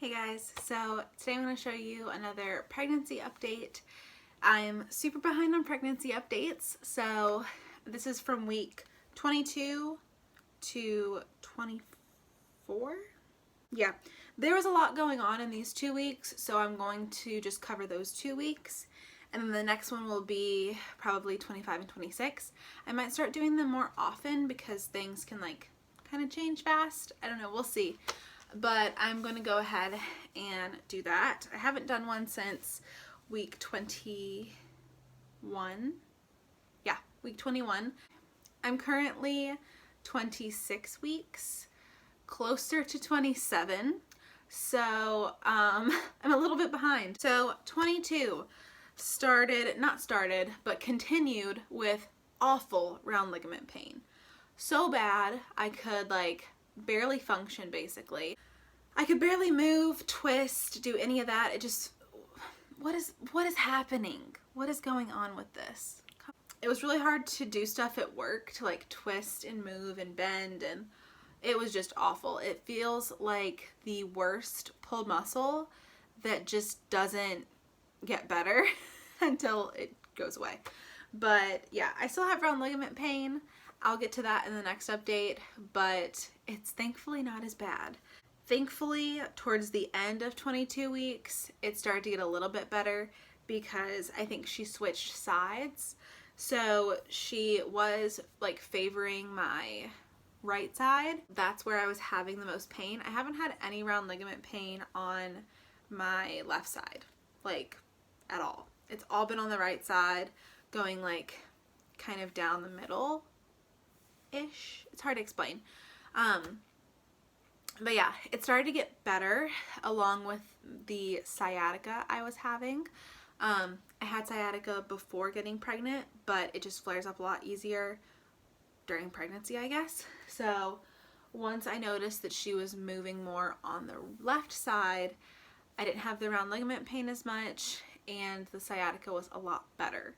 Hey guys, so today I'm going to show you another pregnancy update. I'm super behind on pregnancy updates, so this is from week 22 to 24. Yeah, there was a lot going on in these 2 weeks, so I'm going to just cover those 2 weeks, and then the next one will be probably 25 and 26. I might start doing them more often because things can kind of change fast. I don't know, we'll see. But I'm going to go ahead and do that. I haven't done one since week 21. Yeah, week 21. I'm currently 26 weeks, closer to 27. So I'm a little bit behind. So 22 but continued with awful round ligament pain. So bad I could barely function basically. I could barely move, twist, do any of that. It just, what is happening? What is going on with this? It was really hard to do stuff at work, to twist and move and bend, and it was just awful. It feels like the worst pulled muscle that just doesn't get better until it goes away. But yeah, I still have round ligament pain. I'll get to that in the next update, but it's thankfully not as bad. Thankfully, towards the end of 22 weeks, it started to get a little bit better because I think she switched sides. So she was favoring my right side. That's where I was having the most pain. I haven't had any round ligament pain on my left side, at all. It's all been on the right side, going kind of down the middle ish. It's hard to explain. But yeah, it started to get better along with the sciatica I was having. I had sciatica before getting pregnant, but it just flares up a lot easier during pregnancy, I guess. So once I noticed that she was moving more on the left side, I didn't have the round ligament pain as much, and the sciatica was a lot better.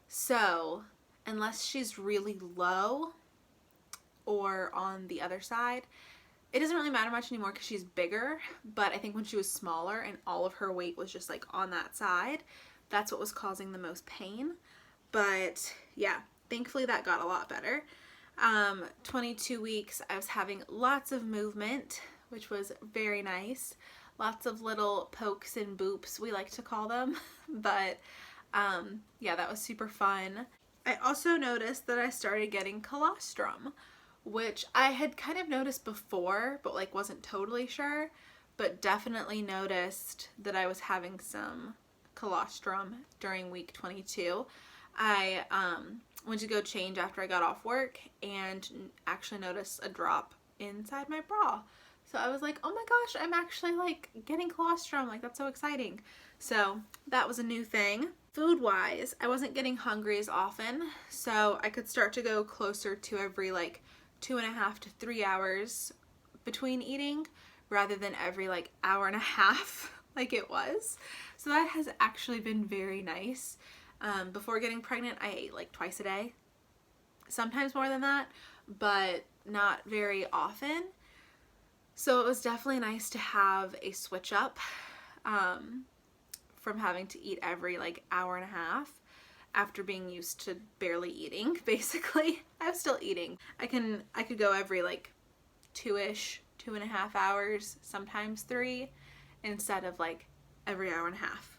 So unless she's really low or on the other side, it doesn't really matter much anymore because she's bigger, but I think when she was smaller and all of her weight was just on that side, that's what was causing the most pain. But yeah, thankfully that got a lot better. 22 weeks, I was having lots of movement, which was very nice. Lots of little pokes and boops, we like to call them. But yeah, that was super fun. I also noticed that I started getting colostrum, which I had kind of noticed before, but wasn't totally sure, but definitely noticed that I was having some colostrum during week 22. I went to go change after I got off work and actually noticed a drop inside my bra. So I was like, oh my gosh, I'm actually getting colostrum, that's so exciting. So that was a new thing. Food wise, I wasn't getting hungry as often, so I could start to go closer to every 2.5 to 3 hours between eating rather than every hour and a half like it was. So that has actually been very nice. Before getting pregnant, I ate twice a day, sometimes more than that, but not very often. So it was definitely nice to have a switch up from having to eat every hour and a half after being used to barely eating, basically. I'm still eating. I could go every 2-ish, 2.5 hours, sometimes 3, instead of every hour and a half.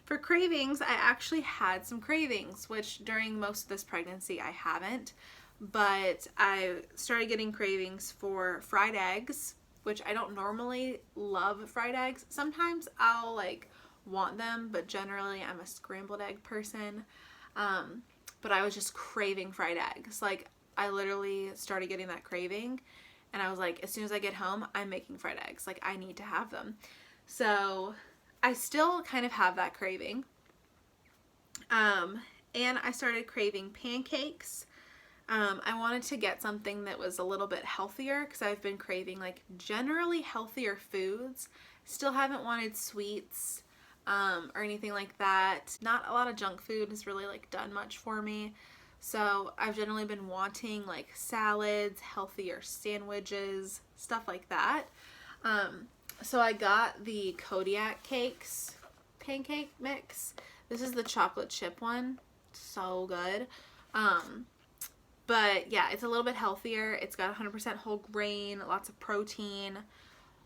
For cravings, I actually had some cravings, which during most of this pregnancy I haven't, but I started getting cravings for fried eggs, which I don't normally love fried eggs. Sometimes I'll want them, but generally I'm a scrambled egg person. But I was just craving fried eggs. I literally started getting that craving, and I was as soon as I get home, I'm making fried eggs. I need to have them. So I still kind of have that craving. And I started craving pancakes. I wanted to get something that was a little bit healthier because I've been craving generally healthier foods. Still haven't wanted sweets or anything like that. Not a lot of junk food has really done much for me. So I've generally been wanting salads, healthier sandwiches, stuff like that. So I got the Kodiak Cakes pancake mix. This is the chocolate chip one. So good. But yeah, it's a little bit healthier. It's got 100% whole grain, lots of protein,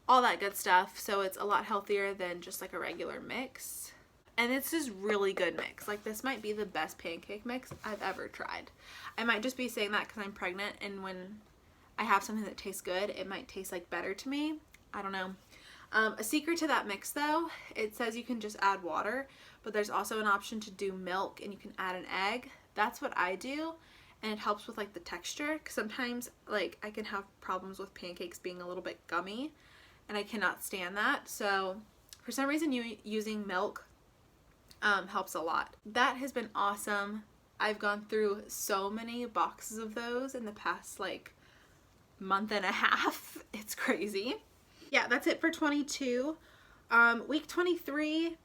all that good stuff. So it's a lot healthier than just like a regular mix. And it's just really good mix. Like, this might be the best pancake mix I've ever tried. I might just be saying that because I'm pregnant, and when I have something that tastes good, it might taste like better to me. I don't know. A secret to that mix though, it says you can just add water, but there's also an option to do milk and you can add an egg. That's what I do, and it helps with like the texture, because sometimes like I can have problems with pancakes being a little bit gummy and I cannot stand that. So for some reason using milk helps a lot. That has been awesome. I've gone through so many boxes of those in the past like month and a half. It's crazy. Yeah, that's it for 22. Week 23,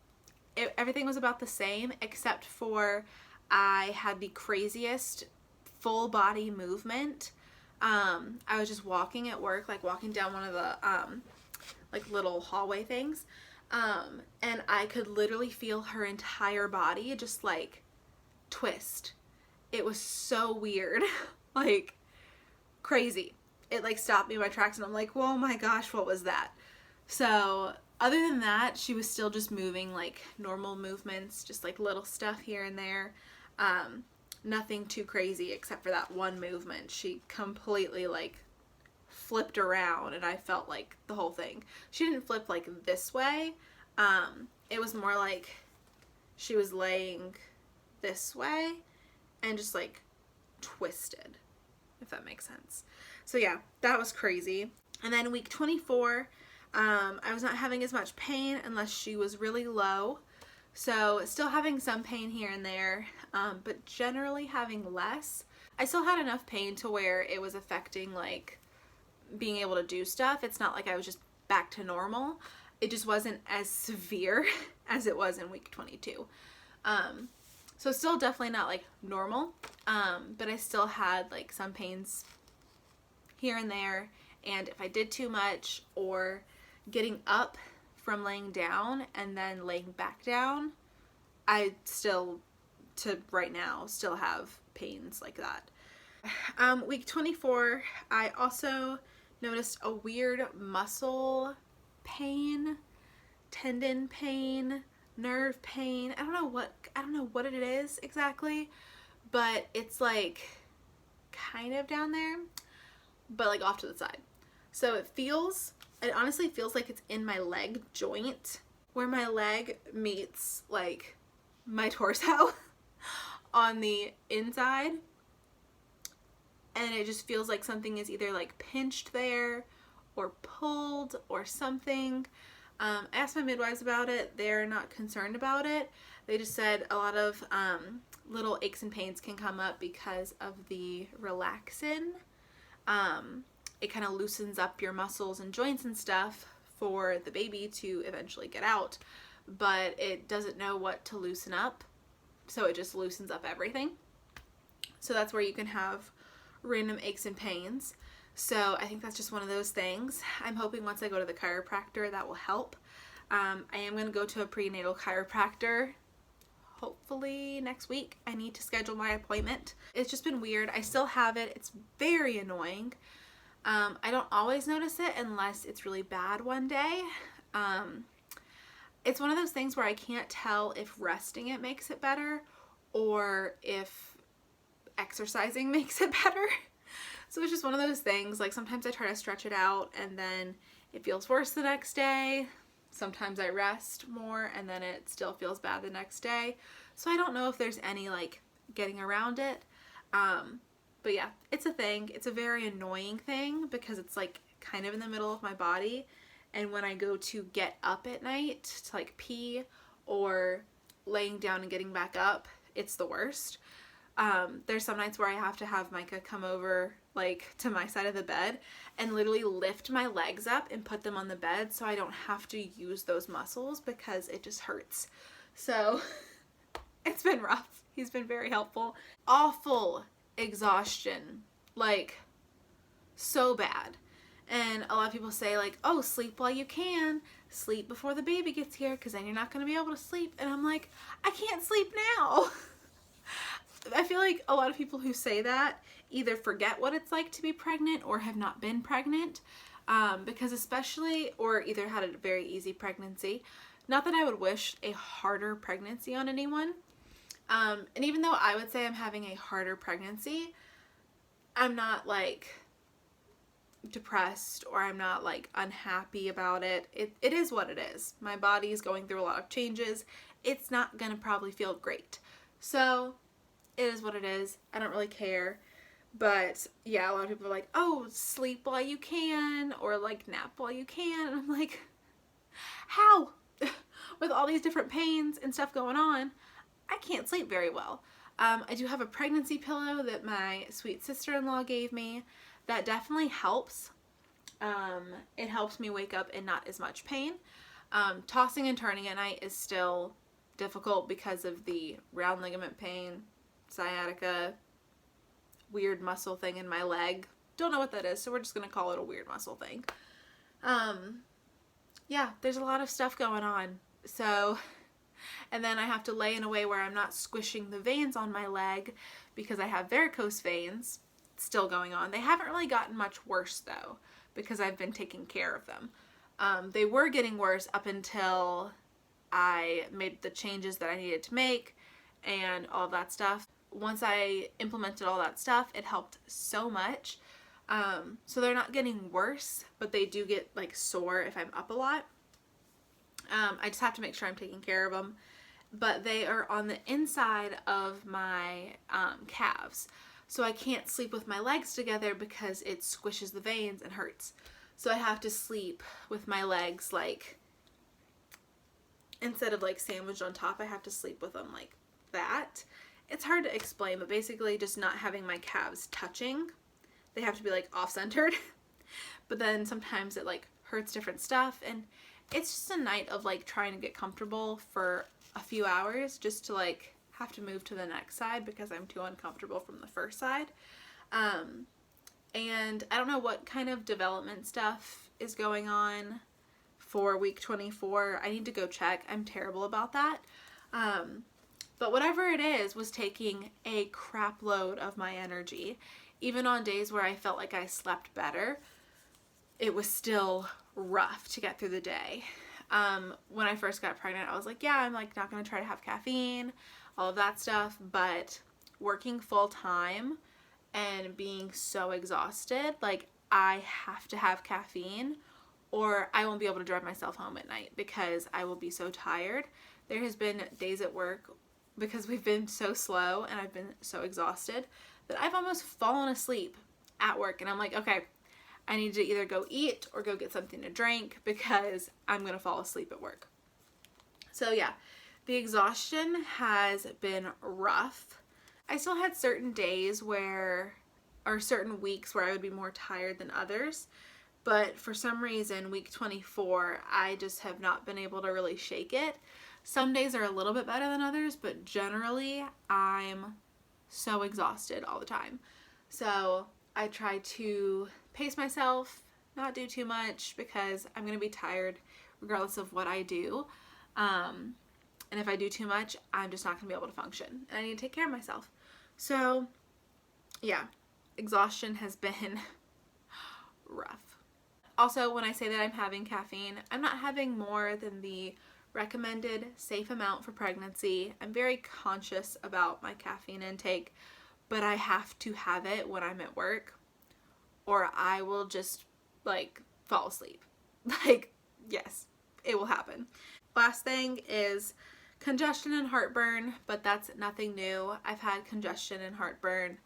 everything was about the same, except for I had the craziest full body movement. I was just walking at work, like walking down one of the like little hallway things, and I could literally feel her entire body just like twist. It was so weird. Like, crazy. It like stopped me in my tracks, and I'm like, oh my gosh, what was that? So other than that, she was still just moving like normal movements, just like little stuff here and there. Nothing too crazy except for that one movement. She completely like flipped around, and I felt like the whole thing. She didn't flip like this way. It was more like she was laying this way and just like twisted, if that makes sense. So yeah, that was crazy. And then week 24, I was not having as much pain unless she was really low. So still having some pain here and there, but generally having less. I still had enough pain to where it was affecting like being able to do stuff. It's not like I was just back to normal. It just wasn't as severe as it was in week 22. So still definitely not like normal, but I still had like some pains here and there, and if I did too much or getting up from laying down and then laying back down, I still, to right now, still have pains like that. Week 24, I also noticed a weird muscle pain, tendon pain, nerve pain. I don't know what it is exactly, but it's like kind of down there, but like off to the side. So it honestly feels like it's in my leg joint, where my leg meets like my torso on the inside, and it just feels like something is either like pinched there or pulled or something. I asked my midwives about it. They're not concerned about it. They just said a lot of little aches and pains can come up because of the relaxin. It kind of loosens up your muscles and joints and stuff for the baby to eventually get out, but it doesn't know what to loosen up, so it just loosens up everything. So that's where you can have random aches and pains. So I think that's just one of those things. I'm hoping once I go to the chiropractor that will help. I am going to go to a prenatal chiropractor hopefully next week. I need to schedule my appointment. It's just been weird. I still have it. It's very annoying. I don't always notice it unless it's really bad one day. It's one of those things where I can't tell if resting it makes it better or if exercising makes it better. So it's just one of those things. Like, sometimes I try to stretch it out and then it feels worse the next day. Sometimes I rest more and then it still feels bad the next day. So I don't know if there's any like getting around it. But yeah, it's a thing. It's a very annoying thing because it's like kind of in the middle of my body. And when I go to get up at night to like pee or laying down and getting back up, it's the worst. There's some nights where I have to have Micah come over like to my side of the bed and literally lift my legs up and put them on the bed so I don't have to use those muscles because it just hurts. So it's been rough. He's been very helpful. Awful exhaustion, like so bad. And a lot of people say like, oh, sleep while you can, sleep before the baby gets here, because then you're not going to be able to sleep. And I'm like, I can't sleep now. I feel like a lot of people who say that either forget what it's like to be pregnant or have not been pregnant, because especially, or either had a very easy pregnancy. Not that I would wish a harder pregnancy on anyone. And even though I would say I'm having a harder pregnancy, I'm not like depressed or I'm not like unhappy about it. It is what it is. My body is going through a lot of changes. It's not gonna probably feel great. So it is what it is. I don't really care. But yeah, a lot of people are like, oh, sleep while you can, or like nap while you can. And I'm like, how? With all these different pains and stuff going on, I can't sleep very well. I do have a pregnancy pillow that my sweet sister-in-law gave me that definitely helps. It helps me wake up in not as much pain. Tossing and turning at night is still difficult because of the round ligament pain, sciatica, weird muscle thing in my leg. Don't know what that is, so we're just gonna call it a weird muscle thing. Yeah, there's a lot of stuff going on. So, and then I have to lay in a way where I'm not squishing the veins on my leg because I have varicose veins still going on. They haven't really gotten much worse though, because I've been taking care of them. They were getting worse up until I made the changes that I needed to make and all of that stuff. Once I implemented all that stuff, it helped so much. So they're not getting worse, but they do get like sore if I'm up a lot. I just have to make sure I'm taking care of them. But they are on the inside of my calves. So I can't sleep with my legs together because it squishes the veins and hurts. So I have to sleep with my legs like, instead of like sandwiched on top, I have to sleep with them like that. It's hard to explain, but basically just not having my calves touching. They have to be like off-centered. But then sometimes it like hurts different stuff, and it's just a night of like trying to get comfortable for a few hours just to like have to move to the next side because I'm too uncomfortable from the first side. And I don't know what kind of development stuff is going on for week 24. I need to go check. I'm terrible about that. But whatever it is was taking a crap load of my energy. Even on days where I felt like I slept better, it was still rough to get through the day. When I first got pregnant, I was like, yeah, I'm like not gonna try to have caffeine, all of that stuff, but working full time and being so exhausted, like I have to have caffeine or I won't be able to drive myself home at night because I will be so tired. There has been days at work, because we've been so slow and I've been so exhausted, that I've almost fallen asleep at work, and I'm like, okay, I need to either go eat or go get something to drink because I'm gonna fall asleep at work. So yeah, the exhaustion has been rough. I still had certain days where, or certain weeks where I would be more tired than others, but for some reason, week 24, I just have not been able to really shake it. Some days are a little bit better than others, but generally I'm so exhausted all the time. So I try to pace myself, not do too much, because I'm going to be tired regardless of what I do. And if I do too much, I'm just not going to be able to function. And I need to take care of myself. So yeah, exhaustion has been rough. Also, when I say that I'm having caffeine, I'm not having more than the recommended safe amount for pregnancy. I'm very conscious about my caffeine intake, but I have to have it when I'm at work or I will just like fall asleep. Like, yes, it will happen. Last thing is congestion and heartburn, but that's nothing new. I've had congestion and heartburn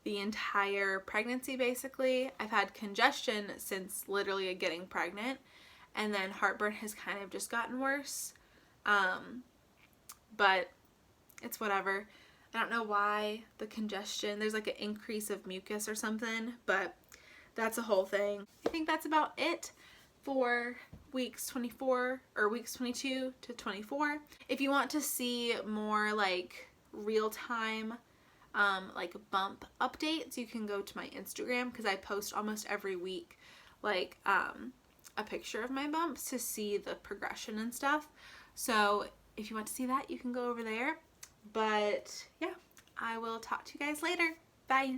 the entire pregnancy basically. I've had congestion since literally getting pregnant, and then heartburn has kind of just gotten worse. But it's whatever. I don't know why the congestion, there's like an increase of mucus or something, but that's a whole thing. I think that's about it for weeks 24 or weeks 22 to 24. If you want to see more like real-time like bump updates, you can go to my Instagram because I post almost every week like a picture of my bumps to see the progression and stuff. So if you want to see that, you can go over there. But yeah, I will talk to you guys later. Bye.